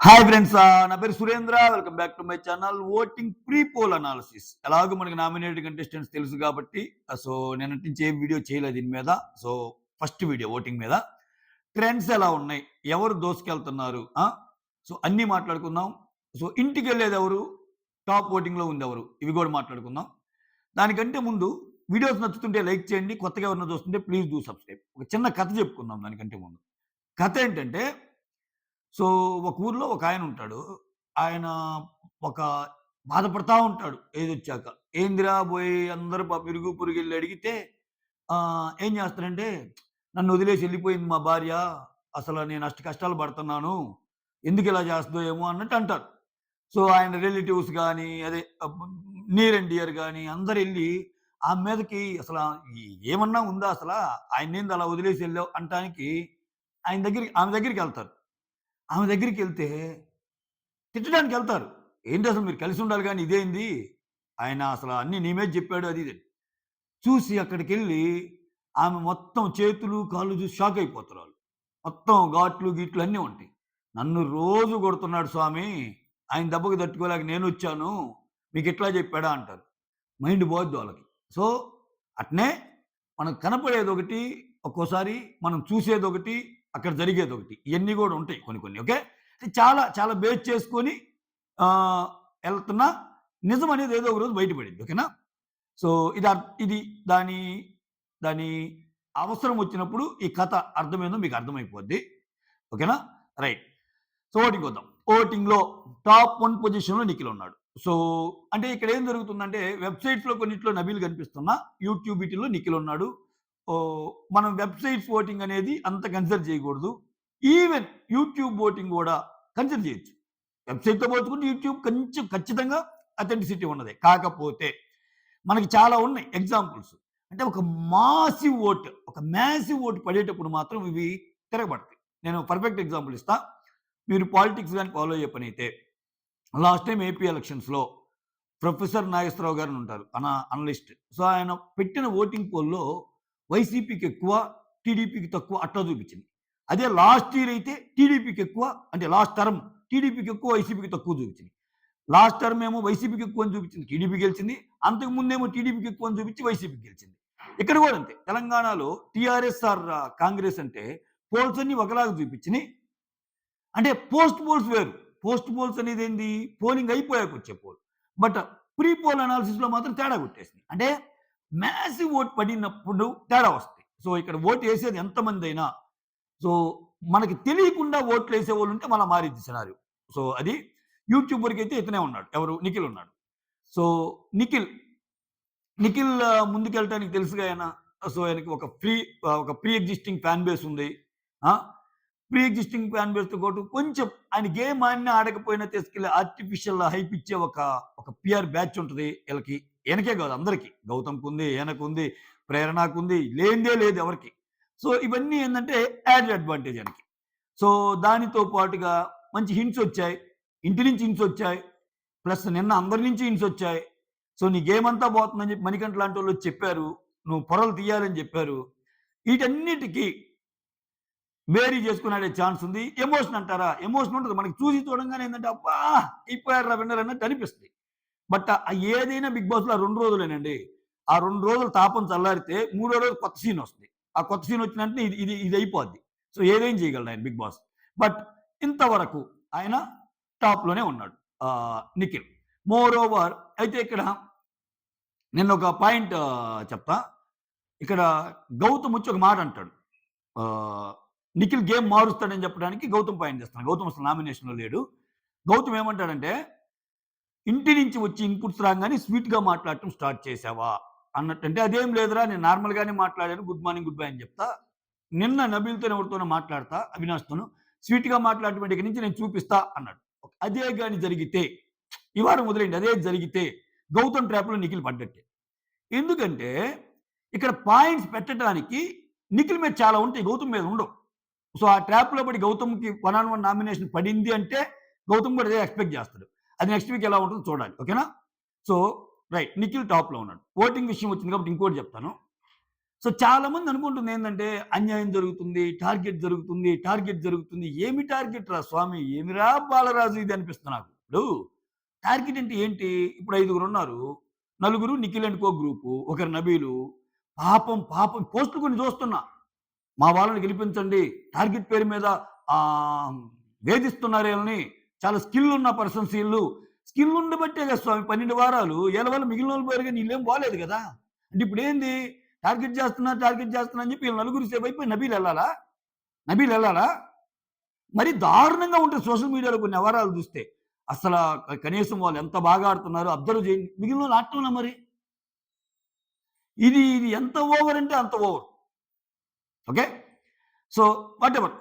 Hi friends, నా పేరు Surendra. Welcome back to my channel voting pre poll analysis. ఎలాగో మనకి నామినేటెడ్ కంటెస్టెంట్స్ తెలుసు కాబట్టి సో నిన్నటి నుంచి ఏం వీడియో చేయలేదు దీని మీద. సో ఫస్ట్ వీడియో ఓటింగ్ మీద ట్రెండ్స్ ఎలా ఉన్నాయి, ఎవరు దోసుకెళ్తున్నారు, సో అన్నీ మాట్లాడుకుందాం. సో ఇంటికి వెళ్ళేది ఎవరు, టాప్ ఓటింగ్లో ఉంది ఎవరు, ఇవి కూడా మాట్లాడుకుందాం. దానికంటే ముందు వీడియోస్ నచ్చుతుంటే లైక్ చేయండి, కొత్తగా ఎవరైనా చూస్తుంటే ప్లీజ్ డూ సబ్స్క్రైబ్. ఒక చిన్న కథ చెప్పుకుందాం దానికంటే ముందు. కథ ఏంటంటే, సో ఒక ఊర్లో ఒక ఆయన ఉంటాడు. ఆయన ఒక బాధపడతా ఉంటాడు ఏజొచ్చాక. ఏందిరా బోయి అందరూ ఇరుగు పొరుగెళ్ళి అడిగితే ఏం చేస్తాడంటే, నన్ను వదిలేసి వెళ్ళిపోయింది మా భార్య. అసలు నేను అష్ట కష్టాలు పడుతున్నాను. ఎందుకు ఇలా చేస్తుందో ఏమో అన్నట్టు అంటారు. సో ఆయన రిలేటివ్స్ గాని, అదే నియర్ అండ్ డియర్ గాని అందరెళ్లి ఆమె మీదకి అసల ఏమన్నా ఉందా అసల? ఆయన్నేంది అలా వదిలేసి వెళ్ళావు అనటానికి ఆమె దగ్గరికెళ్తారు. ఆమె దగ్గరికెళ్తే తిట్టడానికెళ్తారు. ఏంటి అసలు మీరు కలిసి ఉండాలి గానీ ఇదేంది? ఆయన అసల అన్నీ నీ మీద చెప్పాడు అది ఇది అని. చూసి అక్కడికెళ్ళి ఆమె మొత్తం చేతులు, కాళ్ళు చూసి షాక్ అయిపోతారు ఆళ్ళు. మొత్తం ఘాట్లు, గీట్లు అన్నీ ఉంటాయి. నన్ను రోజు కొడుతున్నాడు స్వామి. ఆయన దెబ్బకి తట్టుకోలేక నేనొచ్చాను. మీకిట్లా చెప్పాడా అంటారు. మైండ్ పోద్ది వాళ్ళకి. సో, అట్నే మనకు కనపడేదొకటి, ఒక్కోసారి మనం చూసేదొకటి, అక్కడ జరిగేదొకటి. ఇయన్నీ గూడా ఉంటాయి కొన్ని కొన్ని. ఓకే. చాలా చాలా బేస్ చేసుకొని ఎళ్తున్నా నిజం అనేది ఏదో ఒక రోజు బయటపడిద్ది. ఓకేనా? సో, ఇది దాని దాని అవసరం వచ్చినప్పుడు ఈ కథ అర్థమేందో మీకు అర్థమైపోద్ది. ఓకేనా? రైట్. సో, ఓటింగ్‌కొద్దాం. ఓటింగ్‌లో టాప్ 1 పొజిషన్‌లో నిఖిల్ ఉన్నాడు. సో, అంటే ఇక్కడ ఏం జరుగుతుందంటే వెబ్‌సైట్స్‌లో కొన్నిట్లో నబీల్ కనిపిస్తున్నా, యూట్యూబ్ వీటిల్లో నిఖిల్ ఉన్నాడు. మనం వెబ్‌సైట్స్ ఓటింగ్ అనేది అంత కన్సిడర్ చేయకూడదు. ఈవెన్ యూట్యూబ్ ఓటింగ్ గూడా కన్సిడర్ చేయొచ్చు. వెబ్‌సైట్‌తో పోల్చుకుంటే యూట్యూబ్ కొంచెం ఖచ్చితంగా అథెంటిసిటీ ఉన్నదే. కాకపోతే మనకి చాలా ఉన్నాయి ఎగ్జాంపుల్స్. అంటే ఒక మ్యాసివ్ ఓట్ పడేటప్పుడు మాత్రం ఇవి తిరగబడతాయి. నేను పర్ఫెక్ట్ ఎగ్జాంపుల్ ఇస్తా. మీరు పాలిటిక్స్ గాని ఫాలో అయ్యే పనైతే లాస్ట్ టైమ్ ఏపీ ఎలక్షన్స్‌లో ప్రొఫెసర్ నాగేశ్వరరావు గారు ఉంటారు. అనలిస్ట్. సో, ఆయన పెట్టిన ఓటింగ్ పోల్‌లో వైసీపీకి ఎక్కువ, టీడీపీకి తక్కువ అట్లా చూపించింది. అదే లాస్ట్ ఇయర్ అయితే టీడీపీకి ఎక్కువ, అంటే లాస్ట్ టర్మ్ టీడీపీకి ఎక్కువ, వైసీపీకి తక్కువ చూపించింది. లాస్ట్ టర్మ్ ఏమో వైసీపీకి ఎక్కువ అని చూపించింది, టీడీపీ గెలిచింది. అంతకు ముందేమో టీడీపీకి ఎక్కువ అని చూపించి వైసీపీకి గెలిచింది. ఇక్కడ కూడా అంతే. తెలంగాణలో టీఆర్ఎస్ ఆర్ కాంగ్రెస్ అంటే పోల్స్ అన్ని ఒకలాగా చూపించినాయి. అంటే పోస్ట్ పోల్స్ వేరు. పోస్ట్ పోల్స్ అనేది ఏంది? పోలింగ్ అయిపోయాక వచ్చే పోల్. బట్ ప్రీ పోల్ అనాలిసిస్‌లో మాత్రం తేడా కొట్టేసింది. అంటే మ్యాసివ్ ఓట్ పడినప్పుడు తేడా వస్తాయి. సో, ఇక్కడ ఓటు ఏసేది ఎంతమందైనా, సో మనకి తెలియకుండా ఓట్లేసేవాళ్ళుంటే మళ్ళా మారిద్ది సినారియో. సో, అది యూట్యూబ్ వరకైతే ఇతనే ఉన్నాడు. ఎవరు? నిఖిల్ ఉన్నాడు. సో, నిఖిల్ ముందుకెళ్ళటానికి తెలుసుగా ఆయన. సో, ఆయనకి ఒక ప్రీ ఎగ్జిస్టింగ్ ఫ్యాన్ బేస్ ఉంది. ఆ! ప్రీ ఎగ్జిస్టింగ్ ఫ్యాన్ బేస్‌తో పాటు కొంచెం ఆయన గేమ్ ఆడినా ఆడకపోయినా తీసుకెళ్ళి ఆర్టిఫిషియల్ హైప్ ఇచ్చే ఒక పిఆర్ బ్యాచ్ ఉంటది ఈళ్ళకి. ఈయనకే కాదు అందరికి. గౌతమ్‌కుంది, ఈయనకుంది, ప్రేరణకుంది, లేనిదే లేదు ఎవరికీ. సో, ఇవన్నీ ఏందంటే యాడెడ్ అడ్వాంటేజ్ ఆయనకి. సో, దానితో పాటుగా మంచి హింట్స్ వచ్చాయి. ఇంటి నుంచి హింట్స్ వచ్చాయి. ప్లస్ నిన్న అందరి నుంచి హింట్స్ వచ్చాయి. సో, నీ గేమ్ అంతా పోతుందని చెప్పి మణికంఠ లాంటోళ్ళు చెప్పారు. నువ్వు పొరలు తీయాలని చెప్పారు. వీటన్నిటికి వేరీ చేసుకొని ఆడే ఛాన్స్ ఉంది. ఎమోషన్ అంటారా? ఎమోషన్ ఉంటది. మనకి చూసి చూడంగానే ఏందంటే అబ్బా! అయిపోయారురా విన్నర్ అన్నట్టు అనిపిస్తది. బట్ ఏదైనా బిగ్ బాస్‌లో 2 రోజులేనండి. ఆ 2 రోజులు తాపం చల్లారితే మూడో రోజు కొత్త సీన్ వస్తది. ఆ కొత్త సీన్ వచ్చిన వెంటనే ఇది అయిపోద్ది. సో, ఏదైనా చేయగలడు ఆయన బిగ్ బాస్. బట్ ఇంతవరకు ఆయన టాప్‌లోనే ఉన్నాడు. నిఖిల్. మోర్ ఓవర్ అయితే ఇక్కడ నిన్న ఒక పాయింట్ చెప్తా. ఇక్కడ గౌతమ్ వచ్చి ఒక మాట అంటాడు. ఆహ్, నిఖిల్ గేమ్ మారుస్తాడని చెప్పడానికి గౌతమ్ పాయింట్ చేస్తున్నాను. గౌతమ్ అసలు నామినేషన్‌లో లేడు. గౌతమ్ ఏమంటాడంటే, ఇంటి నుంచి వచ్చి ఇన్‌పుట్స్ రాంగానే స్వీట్‌గా మాట్లాడటం స్టార్ట్ చేశావా? అన్నట్టు. అంటే అదేం లేదురా నేను నార్మల్‌గానే మాట్లాడాను. గుడ్ మార్నింగ్, గుడ్ బై అని చెప్తా. నిన్న నబీల్‌తోనో ఎవరితోనో మాట్లాడతా, అవినాష్‌తోనో. స్వీట్‌గా మాట్లాడటం ఇక నుంచి నేను చూపిస్తా అన్నాడు. అదే గాని జరిగితే, ఈ వారం వదిలేయండి. అదే జరిగితే గౌతమ్ ట్రాప్‌లో నిఖిల్ పడ్డట్టే. ఎందుకంటే ఇక్కడ పాయింట్స్ పెట్టడానికి నిఖిల్ మీద చాలా ఉంటాయి. గౌతమ్ మీద ఉండవు. సో, ఆ ట్రాప్‌లో పడి గౌతమ్‌కి 1 ఆన్ 1 నామినేషన్ పడింది అంటే గౌతమ్ కూడా అదే ఎక్స్‌పెక్ట్ చేస్తాడు. అది నెక్స్ట్ వీక్ ఎలా ఉంటుందో చూడాలి. ఓకేనా? So, right. నిఖిల్ టాప్‌లో ఉన్నాడు. ఓటింగ్ విషయం వచ్చింది కాబట్టి ఇంకోటి చెప్తాను. సో చాలామంది అనుకుంటుంది ఏందంటే అన్యాయం జరుగుతుంది, టార్గెట్ జరుగుతుంది. ఏమి టార్గెట్ రా స్వామి? ఏమిరా బాలరాజు ఇది అనిపిస్తుంది నాకు. ఇప్పుడు టార్గెట్ అంటే ఏంటి? ఇప్పుడు ఐదుగురున్నారు. నలుగురు నిఖిల్ అండ్ కో గ్రూపు. ఒకరు నబీలు. పాపం పోస్టులు కొన్ని చూస్తున్నా. మా వాళ్ళని గెలిపించండి. టార్గెట్ పేరు మీద ఆహ్, వేధిస్తున్నారు ఈళ్ళని. చాలా స్కిల్ ఉన్న పర్సన్స్ ఈళ్ళు. స్కిల్ ఉండబట్టే కదా స్వామి 12 వారాలు. ఈళ్ళ వల్ల మిగిలినోళ్ళు పోయారు గానీ ఈళ్ళేం పోలేదు కదా! అంటే ఇప్పుడేంది టార్గెట్ చేస్తున్నా అని చెప్పి ఈళ్ళు నలుగురు సేవ్ అయిపోయి నబీలెళ్ళాలా? మరి దారుణంగా ఉంటది సోషల్ మీడియాలో కొన్ని వ్యవహారాలు చూస్తే. అసల కనీసం వాళ్ళు ఎంత బాగా ఆడుతున్నారో అబ్జర్వ్ చేయండి. మిగిలినోళ్ళు ఆడటంలా మరి. ఇది ఎంత ఓవర్ అంటే అంత over. Okay. So whatever.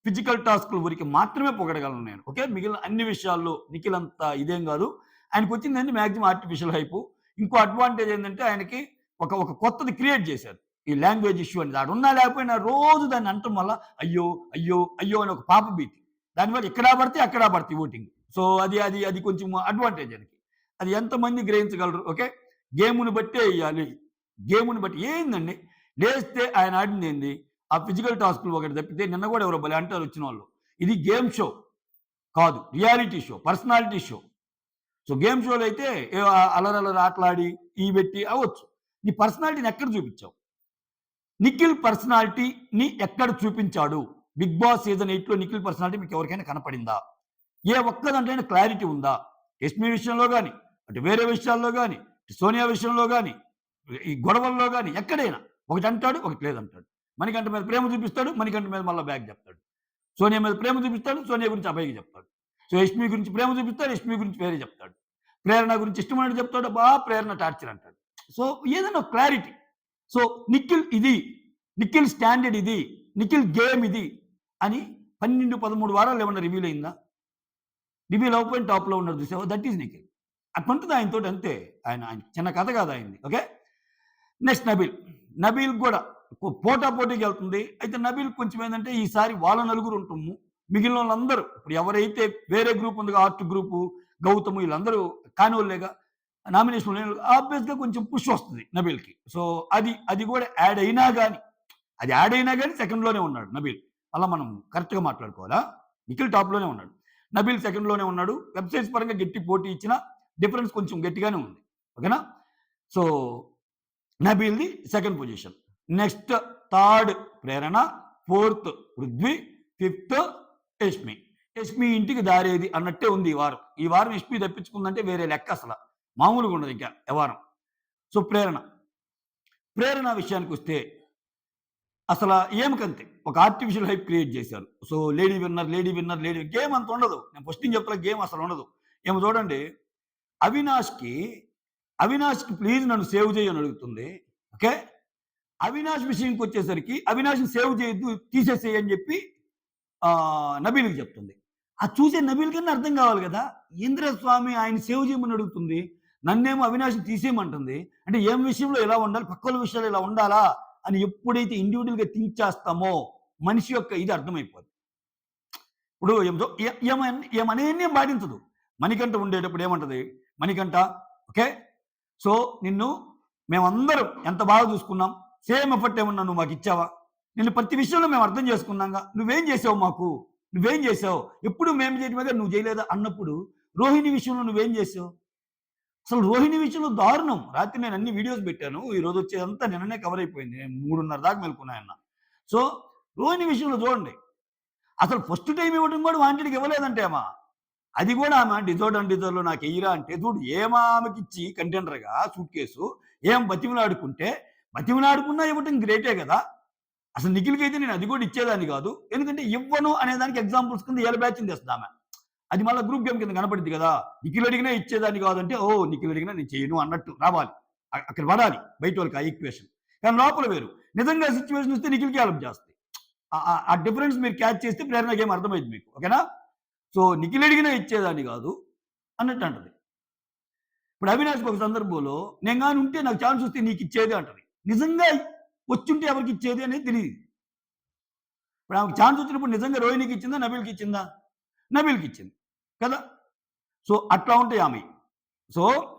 Physical టాస్క్‌ల వరికి మాత్రమే పొగడగలను నేను. ఓకే. మిగిలిన అన్ని విషయాల్లో నిఖిల్ అంత ఇదేం గాదు. ఆయనకొచ్చిందంటే మాక్సిమం ఆర్టిఫిషియల్ హైపు. ఇంకో అడ్వాంటేజ్ ఏందంటే ఆయనకి ఒక కొత్తది క్రియేట్ చేశారు. ఈ లాంగ్వేజ్ ఇష్యూ అనేది. ఆడున్నా లేకపోయినా రోజు దాన్ని అనటం వల్ల అయ్యో అని ఒక పాప భీతి. దానివల్ల ఎక్కడా పడితే అక్కడా పడతాయి ఓటింగ్. సో అది కొంచెం అడ్వాంటేజ్ ఆయనకి. అది ఎంతమంది గ్రహించగలరు. ఓకే. గేముని బట్టే ఎయ్యాలి. గేముని బట్టి ఏందండి లేస్తే ఆయన ఆడిందేంది? ఆ ఫిజికల్ టాస్క్‌లు ఒకటి తప్పితే నిన్న గూడా ఎవరో భలే అంటారు వచ్చినోళ్ళు. ఇది గేమ్ షో కాదు. Reality show, personality show. So game షోలో అయితే అల్లరల్లరి ఆటలాడి, ఇయి బెట్టి అవ్వచ్చు. నీ పర్సనాలిటీని ఎక్కడ చూపిచ్చావు? నిఖిల్ పర్సనాలిటీని ఎక్కడ చూపించాడు? 'బిగ్ బాస్' సీజన్ 8లో నిఖిల్ పర్సనాలిటీ మీకు ఎవరికైనా కనపడిందా? ఏ ఒక్క దాంట్లోనైనా క్లారిటీ ఉందా? యష్మి విషయంలో గాని, అంటే వేరే విషయాల్లో గాని, సోనియా విషయంలో గాని, ఈ గొడవల్లో గాని ఎక్కడైనా ఒకటి అంటాడు, ఒకటి లేదంటాడు. మణికంఠ మీద ప్రేమ చూపిస్తాడు, మణికంఠ మీద మళ్ళా బ్యాక్ చెప్తాడు. సోనియా మీద ప్రేమ చూపిస్తాడు, సోనియా గురించి అభయ్‌కి చెప్తాడు. సో యష్మి గురించి ప్రేమ చూపిస్తాడు, యష్మి గురించి వేరే చెప్తాడు. ప్రేరణ గురించి ఇష్టమైనట్టు చెప్తాడు, ప్రేరణ టార్చర్ అంటాడు. సో ఏదైనా ఒక క్లారిటీ. సో నిఖిల్ ఇది, నిఖిల్ స్టాండర్డ్ ఇది, నిఖిల్ గేమ్ ఇది అని 12, 13 వారాలు ఏమన్నా రివీల్ అయిందా? రివీల్ అవ్వకపోయిన టాప్‌లో ఉన్నాడు చూసావా? That is Nikhil. అట్లుంటది ఆయనతోటి అంతే. ఆయన చిన్న కథ కాదు ఆయనది. ఓకే. నెక్స్ట్ నబీల్ కూడా పోటాపోటీకి వెళ్తుంది. అయితే నబీల్ కొంచెం ఏందంటే ఈసారి వాళ్ళ నలుగురు ఉంటాము. మిగిలినోళ్ళందరూ ఇప్పుడు ఎవరైతే వేరే గ్రూప్ ఉందిగా ఆర్ట్ గ్రూపు, గౌతమ్ వీళ్ళందరూ కానోళ్ళేగా నామినేషన్‌లో ఆబ్వియస్‌గా కొంచెం పుష్ వస్తది నబీల్‌కి. సో అది కూడా యాడ్ అయినా గాని సెకండ్‌లోనే ఉన్నాడు నబీల్. అలా మనం కరెక్ట్‌గా మాట్లాడుకోవాలా? నిఖిల్ టాప్‌లోనే ఉన్నాడు. నబీల్ సెకండ్‌లోనే ఉన్నాడు. వెబ్‌సైట్స్ పరంగా గట్టి పోటీ ఇచ్చినా డిఫరెన్స్ కొంచెం గట్టిగానే ఉంది. ఓకేనా? సో నబీల్‌ది second position. Next third Prerana, fourth Prithvi, fifth Yashmi. Yashmi ఇంటికి దారేది అన్నట్టే ఉంది ఈ వారం. ఈ వారం యష్మి తప్పించుకుందంటే వేరే లెక్క అసల. మామూలుగా ఉండదు ఇంకా వ్యవహారం. సో ప్రేరణ విషయానికొస్తే అసల ఏమకంతే ఒక ఆర్టిఫిషియల్ హైప్ క్రియేట్ చేశారు. సో లేడీ విన్నర్ గేమ్ అంత ఉండదు. నేను ఫస్ట్ నుంచి చెప్తున్నా గేమ్ అసలు ఉండదు. ఏమో చూడండి అవినాష్‌కి ప్లీజ్ నన్ను సేవ్ చెయ్యి అని అడుగుతుంది. ఓకే. అవినాష్ విషయంకొచ్చేసరికి అవినాష్‌ని సేవ్ చేయొద్దు, తీసేసేయి అని చెప్పి నబీల్‌కి చెప్తుంది. అది చూసే నబీల్ కన్నా అర్థం కావాలి కదా! ఏందిరా స్వామి ఆయన్ని సేవ్ చేయమని అడుగుతుంది. నన్నేమో అవినాష్‌ని తీసేయమంటుంది. అంటే ఏం విషయంలో ఇలా ఉండాలి, పక్కోళ్ళ విషయాల్లో ఇలా ఉండాలా అని ఎప్పుడైతే ఇండివిడ్యువల్‌గా థింక్ చేస్తామో మనిషి యొక్క ఇది అర్థమైపోద్ది. ఇప్పుడు ఏమనేం బాధించదు. మణికంఠ ఉండేటప్పుడు ఏమంటది? మణికంఠ ఓకే. సో మేమందరం ఎంత బాగా చూసుకున్నాం. సేమ్ ఎఫర్ట్ ఏమన్నా నువ్వు మాకిచ్చావా? నిన్ను ప్రతి విషయంలో మేము అర్థం చేసుకున్నాంగా. నువ్వేం చేసావు మాకు? నువ్వేం చేసావు? ఎప్పుడు మేము చేయడమేగా నువ్వు చేయలేదా అన్నప్పుడు రోహిణి విషయంలో నువ్వేం చేసావు? అసలు రోహిణి విషయంలో దారుణం. రాత్రి నేను అన్ని వీడియోస్ పెట్టాను. ఈరోజు వచ్చేదంతా నిన్ననే కవర్ అయిపోయింది. నేను 3:30 దాకా మేలుకున్నాయన్న. సో రోహిణి విషయంలో చూడండి. అసలు ఫస్ట్ టైమ్ ఇవ్వడం కూడా వాంటెడ్‌కి ఇవ్వలేదంటే అది కూడా ఆమె డిజోర్డర్‌లో నాకెయ్యిరా అంటే చూడు ఆమెకిచ్చి కంటెండర్‌గా సూట్ కేసు బతిమిలాడుకున్నా ఇవ్వటం గ్రేటే కదా! అసలు నిఖిల్‌కైతే నేను అది కూడా ఇచ్చేదాన్ని కాదు. ఎందుకంటే ఇవ్వను అనే దానికి ఎగ్జాంపుల్స్ కింద ఏల బ్యాచ్‌ని తెస్తదామె. అది మళ్ళా గ్రూప్ గేమ్ కింద కనపడిద్ది కదా! నిఖిల్ అడిగినా ఇచ్చేదాన్ని కాదంటే ఓహ్! నిఖిల్ అడిగినా నేను చేయను అన్నట్టు రావాలి. అక్కడ పడాలి బయట వాళ్ళకి ఆ ఈక్వేషన్. కానీ లోపల వేరు. నిజంగా సిట్యుయేషన్ వస్తే నిఖిల్‌కి హెల్ప్ చేస్తాయి. ఆ డిఫరెన్స్ మీరు క్యాచ్ చేస్తే ప్రేరణకి ఏం అర్థమైంది మీకు. ఓకేనా? సో నిఖిల్ అడిగినా ఇచ్చేదాన్ని కాదు అన్నట్టు అంటది. ఇప్పుడు అవినాష్‌కి ఒక సందర్భంలో నేను గాని ఉంటే నాకు ఛాన్స్ వస్తే నీకు ఇచ్చేది అంటది. నిజంగా వచ్చుంటే ఎవరికి ఇచ్చేది అనేది తెలీదు. ఇప్పుడు ఆమెకు ఛాన్స్ వచ్చినప్పుడు నిజంగా రోహిణికి ఇచ్చిందా? నబీల్‌కి ఇచ్చిందా? నబీల్‌కి ఇచ్చింది. కదా! సో అట్లా ఉంటాయి ఆమెయి. సో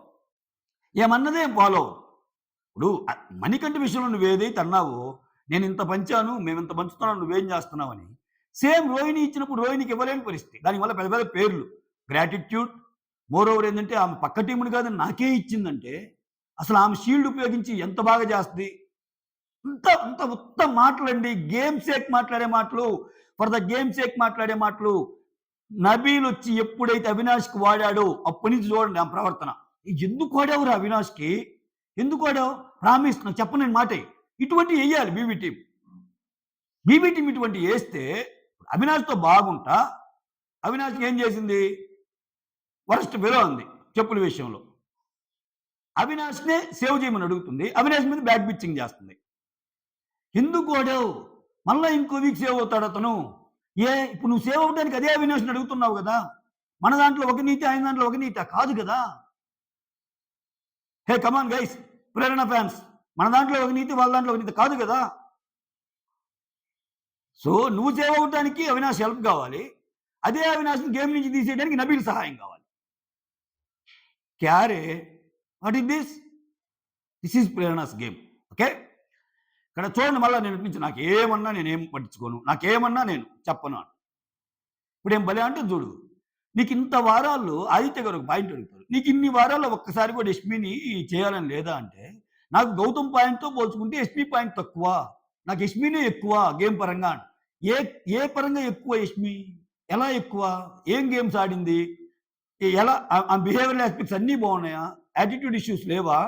ఏమన్నదే ఫాలో అవ్వదు. ఇప్పుడు మణికంఠ విషయంలో నువ్వేదైతే అన్నావో, నేనింత పంచాను, మేమింత పంచుతున్నాం, నువ్వేం చేస్తున్నావని. సేమ్ రోహిణి ఇచ్చినప్పుడు రోహిణికి ఇవ్వలేని పరిస్థితి. దానివల్ల పెద్ద పెద్ద పేర్లు. గ్రాటిట్యూడ్, మోర్ ఓవర్ ఏందంటే ఆమె పక్క టీమ్‌ని కాదని నాకే ఇచ్చిందంటే, అసలు ఆమె షీల్డ్ ఉపయోగించి ఎంత బాగా చేస్తది. అంత అంత ఉత్త మాటలండి. గేమ్ సేక్ మాట్లాడే మాటలు, ఫర్ ద గేమ్ సేక్ మాట్లాడే మాటలు. నబీలొచ్చి ఎప్పుడైతే అవినాష్‌కి వాడాడో అప్పటి నుంచి చూడండి ఆమె ప్రవర్తన. ఎందుకు వాడావురా అవినాష్‌కి? ఎందుకు వాడావు? ప్రామిస్ నాకు చెప్పను నేను మాటెయ్. ఇటువంటివి ఎయ్యాలి బీబీ టీమ్. బీబీ టీమ్ ఇటువంటివి ఏస్తే అవినాష్‌తో బాగుంటా, అవినాష్‌కి ఏం చేసింది? వరస్ట్ ఫెలో అంది చెప్పుల విషయంలో. అవినాష్‌నే సేవ్ చేయమని అడుగుతుంది. అవినాష్ మీద బ్యాక్ బిచ్చింగ్ చేస్తుంది. ఎందుకు వాడావు? మళ్ళా ఇంకో వీక్ సేవ్ అవుతాడతను. ఇప్పుడు నువ్వు సేవ్ అవ్వడానికి అదే అవినాష్‌ని అడుగుతున్నావు గదా! మన దాంట్లో ఒక నీతి, ఆయన దాంట్లో ఒక నీతా? కాదు గదా! Hey come on guys, Prerana fans. మన దాంట్లో ఒక నీతి, వాళ్ళ దాంట్లో ఒక నీతి కాదు గదా! సో, నువ్వు సేవ్ అవ్వడానికి అవినాష్ హెల్ప్ గావాలి. అదే అవినాష్‌ని గేమ్ నుంచి తీసేయడానికి నబీల్ సహాయం గావాలి. క్యా రే! What is this? This is Prerana's game. Okay. ఇక్కడ చూడండి మళ్ళా నేను నుంచి నాకేమన్నా నేనేం పట్టించుకోను. నాకేమన్నా నేను చెప్పను. ఇప్పుడేం భలే అంటుంది చూడు. నీకు ఇంత వారాల్లో ఆదిత్య గారు ఒక పాయింట్ అడుగుతారు. నీకు ఇన్ని వారాల్లో ఒక్కసారి కూడా యష్మిని చేయాలని లేదా అంటే, నాకు గౌతమ్ పాయింట్‌తో పోల్చుకుంటే యష్మి పాయింట్ తక్కువ. నాకు యష్మినే ఎక్కువ గేమ్ పరంగా. ఏ ఏ పరంగా ఎక్కువ యష్మి? ఎలా ఎక్కువ? ఏం గేమ్స్ ఆడింది? ఎలా బిహేవియరల్ ఆస్పెక్ట్స్ అన్నీ బాగున్నాయా? యాటిట్యూడ్ ఇష్యూస్ లేవా?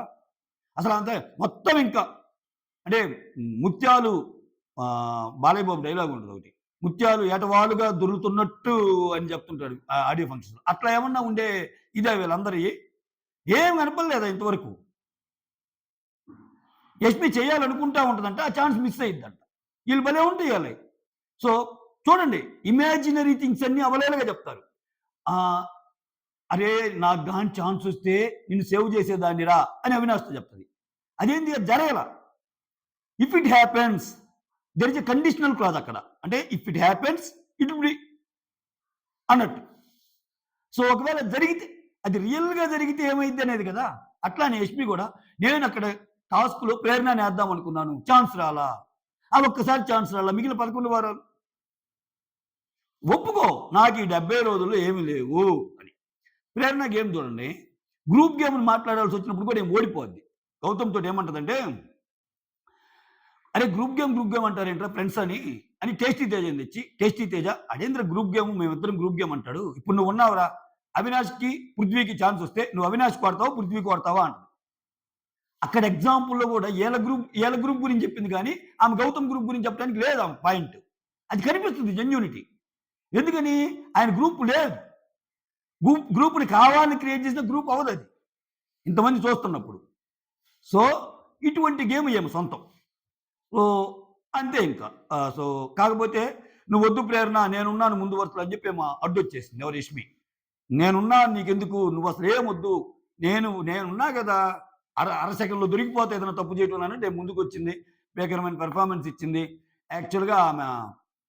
అసలు అంతే మొత్తం ఇంకా అంటే ముత్యాలు బాలయ్య బాబు డైలాగ్ ఉంటది ఒకటి. ముత్యాలు ఎటవాలుగా దొర్లుతున్నట్టు అని చెప్తుంటాడు ఆడియో ఫంక్షన్‌లో. అట్లా ఏమన్నా ఉండే ఇదా వీళ్ళందరియి? ఏం కనపడలేదా ఇంతవరకు? యష్మి చేయాలనుకుంటా ఉంటదంట. ఆ ఛాన్స్ మిస్ అయ్యిద్దంట. ఈళ్ళు భలే ఉంటాయి ఆళ్ళయి. సో, చూడండి ఇమాజినరీ థింగ్స్ అన్నీ అవలీలగా చెప్తారు. ఆహ్, "అరే! నాకు గాని ఛాన్స్ వస్తే నిన్ను సేవ్ చేసేదాన్నిరా" అని అవినాష్‌తో చెప్తది. అదేంది అది జరగల. If it happens there is a conditional clause అక్కడ. అంటే if it happens it will be అన్నట్టు. సో ఒకవేళ జరిగితే అది రియల్‌గా జరిగితే ఏమైద్ది అనేది కదా! అట్లానే యష్మి గూడా నేనక్కడ టాస్క్‌లో ప్రేరణని ఏద్దాం అనుకున్నాను. ఛాన్స్ రాలా. ఆ ఒక్కసారి ఛాన్స్ రాలా. మిగిలిన 11 వారాలు ఒప్పుకో. నాకు ఈ 70 రోజుల్లో ఏమి లేవు అని. ప్రేరణ గేమ్ చూడండి. గ్రూప్ గేమ్‌ని మాట్లాడాల్సి వచ్చినప్పుడు కూడా ఏమి ఓడిపోద్ది. గౌతమ్ తోటి ఏమంటదంటే అరే గ్రూప్ గేమ్ అంటారేంట్రా ఫ్రెండ్స్ అని టేస్టీ తేజని తెచ్చి, టేస్టీ తేజ అదేంద్ర గ్రూప్ గేమ్ మేమిద్దరం గ్రూప్ గేమ్ అంటాడు. ఇప్పుడు నువ్వు ఉన్నావురా అవినాష్‌కి, పృథ్వీకి ఛాన్స్ వస్తే నువ్వు అవినాష్‌కి కొడతావా? పృథ్వీకి కొడతావా అంటది. అక్కడ ఎగ్జాంపుల్‌లో కూడా ఈళ్ళ గ్రూప్ గురించి చెప్పింది కానీ, ఆమె గౌతమ్ గ్రూప్ గురించి చెప్పడానికి లేదు ఆమె పాయింట్. అది కనిపిస్తుంది జెన్యూనిటీ. ఎందుకని? ఆయన గ్రూప్ లేదు. గ్రూప్‌ని కావాలని క్రియేట్ చేసిన గ్రూప్ అవ్వదది. ఇంతమంది చూస్తున్నప్పుడు. సో, ఇటువంటి గేమ్ ఈమె సొంతం. సో, అంతే ఇంకా. సో, కాకపోతే "నువ్వొద్దు ప్రేరణ నేనున్నాను ముందు వరుసలో" అని చెప్పి అడ్డొచ్చేసింది ఎవరు యష్మి. "నేనున్నాను నీకెందుకు నువ్వసలు ఏమొద్దు. నేనున్నా గదా! అర సెకన్‌లో దొరికిపోతా ఏదైనా తప్పు చేయటంలో" అనంటే ముందుకొచ్చింది. భీకరమైన పెర్ఫార్మన్స్ ఇచ్చింది. యాక్చువల్‌గా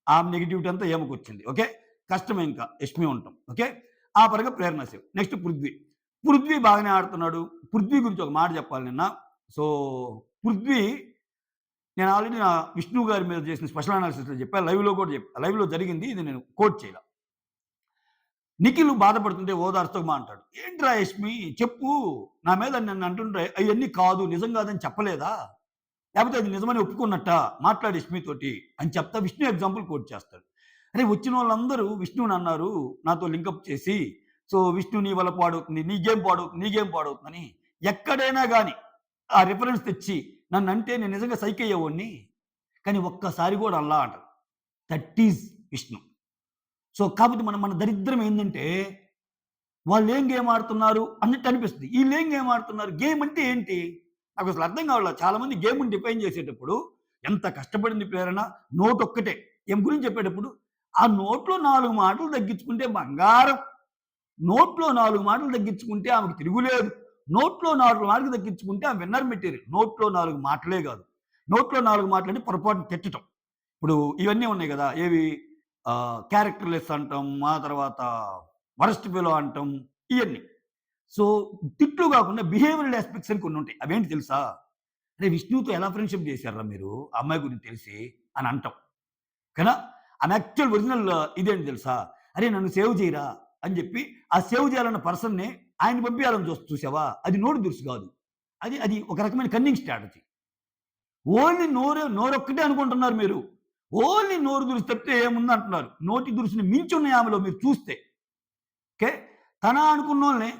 ఆమె నెగటివిటీ అంతా ఈమెకొచ్చింది. ఓకే. కష్టమే ఇంకా యష్మి ఉండటం. ఓకే. ఆ పరంగా ప్రేరణ సేవ్. నెక్స్ట్ పృథ్వీ. పృథ్వీ బాగానే ఆడుతున్నాడు. పృథ్వీ గురించి ఒక మాట చెప్పాలి నిన్న. సో, పృథ్వీ నేను ఆల్రెడీ విష్ణు గారి మీద చేసిన స్పెషల్ అనాలిసిస్‌లో చెప్పా. లైవ్‌లో కూడా చెప్పా. లైవ్‌లో జరిగింది. ఇది నేను కోట్ చేయలా. నిఖిల్ బాధపడుతుంటే ఓదార్స్తూ అంటాడు. "ఏంట్రా యష్మి చెప్పు. నా మీద నన్ను అంటుంటే అయన్నీ కాదు. నిజం కాదని చెప్పలేదా? లేకపోతే అది నిజమని ఒప్పుకున్నట్టా? మాట్లాడు యష్మితోటి" అని చెప్తా విష్ణు ఎగ్జాంపుల్ కోట్ చేస్తాడు. అరే వచ్చినోళ్ళందరూ విష్ణుని అన్నారు నాతో లింకప్ చేసి. సో, విష్ణు నీ వల్ల పాడవుతుంది. నీ గేమ్ పాడవుతుందని. ఎక్కడైనా గాని ఆ రిఫరెన్స్ తెచ్చి నన్నంటే నేను నిజంగా సైక్ అయ్యేవాడిని. కానీ ఒక్కసారి కూడా అనలా అంటారు. That is Vishnu. సో, కాపోతే మన దరిద్రం ఏందంటే, వాళ్ళేం గేమ్ ఆడుతున్నారు అన్నట్టు అనిపిస్తుంది. ఈళ్ళేం గేమ్ ఆడుతున్నారు? గేమ్ అంటే ఏంటి? నాకసలు అర్థం కావట్లా. చాలామంది గేమ్‌ని డిఫైన్ చేసేటప్పుడు ఎంత కష్టపడింది ప్రేరణ నోటొక్కటే. గురించి చెప్పేటప్పుడు ఆ నోట్లో 4 మాటలు తగ్గించుకుంటే బంగారం. నోట్లో 4 మాటలు తగ్గించుకుంటే ఆమెకు తిరుగులేదు. నోట్లో 4 మాటలు తగ్గించుకుంటే ఆమె విన్నర్ మెటీరియల్. నోట్లో 4 మాటలే కాదు. నోట్లో 4 మాటలంటే పొరపాటున తిట్టటం. ఇప్పుడు ఇవన్నీ ఉన్నాయి గదా! ఏవి క్యారెక్టర్‌లెస్ అంటాం. ఆ తర్వాత వరస్ట్ ఫెలో అంటాం. ఇయన్నీ. సో, తిట్లు గాకుండా బిహేవియరల్ యాస్పెక్ట్స్ అని కొన్నుంటాయి. అవేంటి తెలుసా? అరే విష్ణువుతో ఎలా ఫ్రెండ్‌షిప్ చేశారురా మీరు? ఆ అమ్మాయి గురించి తెలిసి అని అంటాం. ఓకేనా? ఆమె యాక్చువల్ ఒరిజినల్ ఇదేంటి తెలుసా? అరే నన్ను సేవ్ చేయరా అని చెప్పి ఆ సేవ్ చేయాలన్న పర్సన్‌ని ఆయన్ని పంపియాలని చూసావా? అది నోటి దురుసు కాదు. అది అది ఒక రకమైన కన్నింగ్ స్ట్రాటజీ. ఓన్లీ నోరొక్కటే అనుకుంటున్నారు మీరు. ఓన్లీ నోరు దురుసు తప్పితే ఏముందంటున్నారు. నోటి దురుసుని మించి ఉన్నాయి ఆమెలో మీరు చూస్తే. ఓకే. తన అనుకున్నోళ్ళని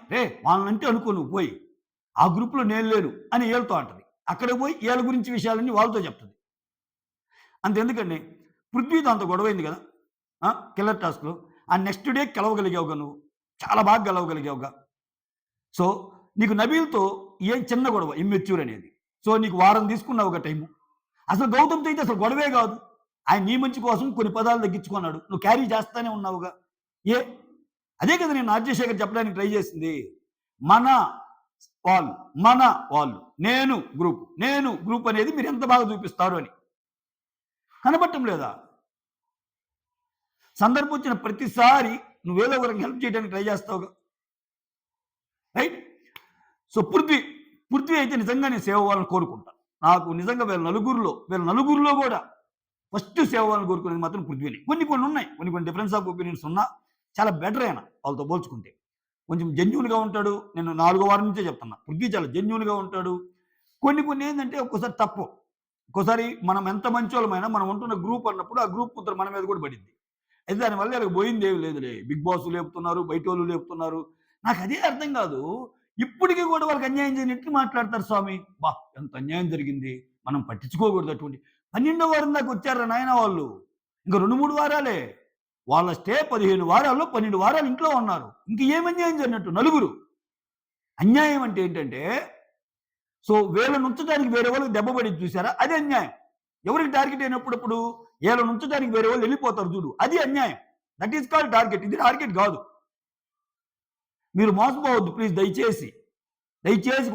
వాళ్ళనంటే అనుకో నువ్వు పోయి. ఆ గ్రూప్‌లో నేను లేను అని ఈళ్ళతో అంటది. అక్కడికి పోయి ఈళ్ళ గురించి విషయాలన్నీ వాళ్ళతో చెప్తది. అంతెందుకండి పృథ్వీతో అంత గొడవైంది కదా! కిల్లర్ టాస్క్‌లో. ఆ నెక్స్ట్ డే గెలవగలిగావుగా నువ్వు. చాలా బాగా గెలవగలిగావుగా. సో, నీకు నబీల్‌తో ఏం చిన్న గొడవ ఇమ్మెచ్యూర్ అనేది. సో, నీకు వారం తీసుకున్నావుగా టైము. అసలు గౌతమ్‌తో అయితే అసలు గొడవే కాదు. ఆయన నీ మంచి కోసం కొన్ని పదాలు తగ్గించుకున్నాడు. నువ్వు క్యారీ చేస్తానే ఉన్నావుగా. ఏ అదే కదా నేను రాజశేఖర్ చెప్పడానికి ట్రై చేసింది. మన వాళ్ళు, మన వాళ్ళు, నేను గ్రూప్ అనేది మీరు ఎంత బాగా చూపిస్తారు అని. కనపడటం లేదా? సందర్భం వచ్చిన ప్రతిసారి నువ్వేదో ఒకరికి హెల్ప్ చేయడానికి ట్రై చేస్తావుగా. రైట్? సో, పృథ్వీ అయితే నిజంగా నేను సేవ్ అవ్వాలని కోరుకుంటా. నాకు నిజంగా వీళ్ళ నలుగురిలో కూడా ఫస్ట్ సేవ్ అవ్వాలని కోరుకునేది మాత్రం పృథ్వీని. కొన్ని ఉన్నాయి. కొన్ని డిఫరెన్స్ ఆఫ్ ఒపీనియన్స్ ఉన్నా చాలా బెటర్ ఆయన వాళ్ళతో పోల్చుకుంటే. కొంచెం జెన్యూన్‌గా ఉంటాడు. నేను 4వ వారం నుంచే చెప్తున్నా. పృథ్వీ చాలా జెన్యూన్‌గా ఉంటాడు. కొన్ని ఏందంటే ఒక్కోసారి తప్పు. ఒక్కోసారి మనం ఎంత మంచోళ్ళమైనా మనం ఉంటున్న గ్రూప్ అన్నప్పుడు ఆ గ్రూప్ ముద్ర మన మీద కూడా పడిద్ది. అయితే దానివల్ల ఈళ్ళకి పోయిందేమి లేదులే. బిగ్ బాస్ లేపుతున్నారు, బయటోళ్ళు లేపుతున్నారు. నాకదే అర్థం కాదు. ఇప్పటికి కూడా వాళ్ళకి అన్యాయం చేయనట్లు మాట్లాడతారు స్వామి. ఎంత అన్యాయం జరిగింది. మనం పట్టించుకోకూడదు అటువంటి. 12వ వారం దాకా వచ్చారురా నాయనా వాళ్ళు. ఇంక 2, 3 వారాలే. వాళ్ళ స్టే 15 వారాల్లో 12 వారాలు ఇంట్లో ఉన్నారు. ఇంక ఏం అన్యాయం జరిగినట్టు నలుగురు. అన్యాయం అంటే ఏంటంటే, సో వీళ్ళని ఉంచడానికి వేరే వాళ్ళకి దెబ్బ పడింది చూసారా? అది అన్యాయం. ఎవరికి టార్గెట్ అయినప్పుడప్పుడు వీళ్ళని ఉంచడానికి వేరే వాళ్ళు వెళ్ళిపోతారు చూడు. అది అన్యాయం. That is called target. ఇది టార్గెట్ కాదు. మీరు మోసపోవద్దు ప్లీజ్ దయచేసి.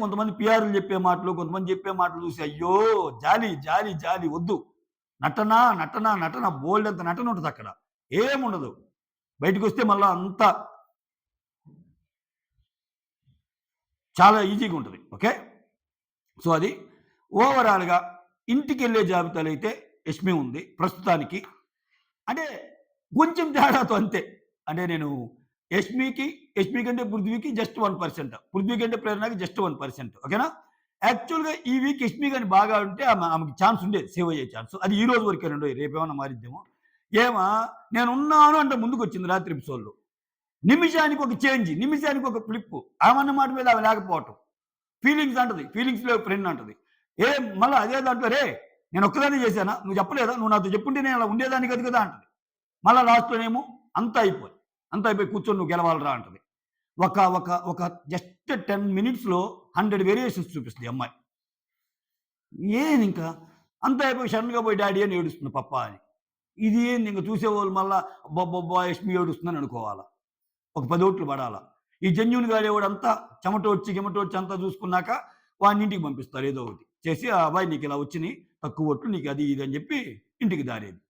కొంతమంది పిఆర్‌లు చెప్పే మాటలు, కొంతమంది చెప్పే మాటలు చూసి అయ్యో! జాలి వద్దు. నటన బోలెడంత నటన ఉంటది అక్కడ. ఏముండదు. బయటకొస్తే మళ్ళా అంతా చాలా ఈజీగా ఉంటది. ఓకే. సో, అది ఓవరాల్‌గా ఇంటికెళ్ళే జాబితాలో అయితే యష్మి ఉంది ప్రస్తుతానికి. అంటే కొంచెం తేడాతో అంతే. అంటే నేను యష్మి కంటే పృథ్వీకి జస్ట్ 1%. పృథ్వీ కంటే ప్రేరణకి జస్ట్ 1%. ఓకేనా? యాక్చువల్‌గా ఈ వీక్ యష్మి గాని బాగా ఉంటే ఆమెకి ఛాన్స్ ఉండేది. సేవ్ అయ్యే ఛాన్స్. అది ఈ రోజు వరకేనండోయ్. రేపేమన్నా మారిద్దేమో. నేనున్నాను అంటే ముందుకొచ్చింది రాత్రి ఎపిసోడ్‌లో. నిమిషానికి ఒక చేంజ్. నిమిషానికి ఒక ఫ్లిప్పు. ఆమెన్న మాట మీద ఆమె లేకపోవటం. ఫీలింగ్స్ అంటది. ఫీలింగ్స్ లేవు ఫ్రెండ్ అంటది. మళ్ళా అదే దాంట్లో నేను ఒక్కదాన్నే చేశానా? నువ్వు చెప్పలేదా? నువ్వు నాతో చెప్పుంటే నేను అలా ఉండేదాన్ని కాదు కదా అంటది. మళ్ళా లాస్ట్‌లోనేమో అంతా అయిపోయి కూర్చొని నువ్వు గెలవాలిరా అంటది. ఒక జస్ట్ 10 మినిట్స్‌లో 100 వేరియేషన్స్ చూపిస్తుంది ఈ అమ్మాయి. ఏదింకా? అంతా అయిపోయి సడెన్‌గా పోయి డాడీ అని ఏడుస్తుంది పప్పా అని. ఇది ఏంది ఇంక చూసేవాళ్ళు మళ్ళా అబ్బబ్బబ్బా! యష్మి ఏడుస్తుందని అనుకోవాలా. ఒక 10 ఓట్లు పడాలా. ఈ జెన్యూన్‌గా ఆడేవాడంతా గిమటోడ్చి అంతా చూసుకున్నాక వాడిని ఇంటికి పంపిస్తారు ఏదో ఒకటి. చేసి అబ్బాయి నీకు ఇలా వచ్చినియి తక్కువ ఓట్లు నీకు అది ఇది అని చెప్పి ఇంటికి దారేది.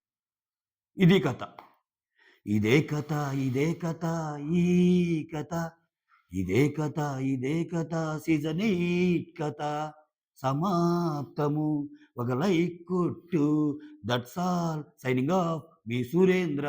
ఇది కథ. ఇదే కథ ఈ కథ. ఇదే కథ సీజన్ 8 కథ. సమాప్తము. ఒక లైక్ కొట్టు. That's all. Signing off. Me Surendra.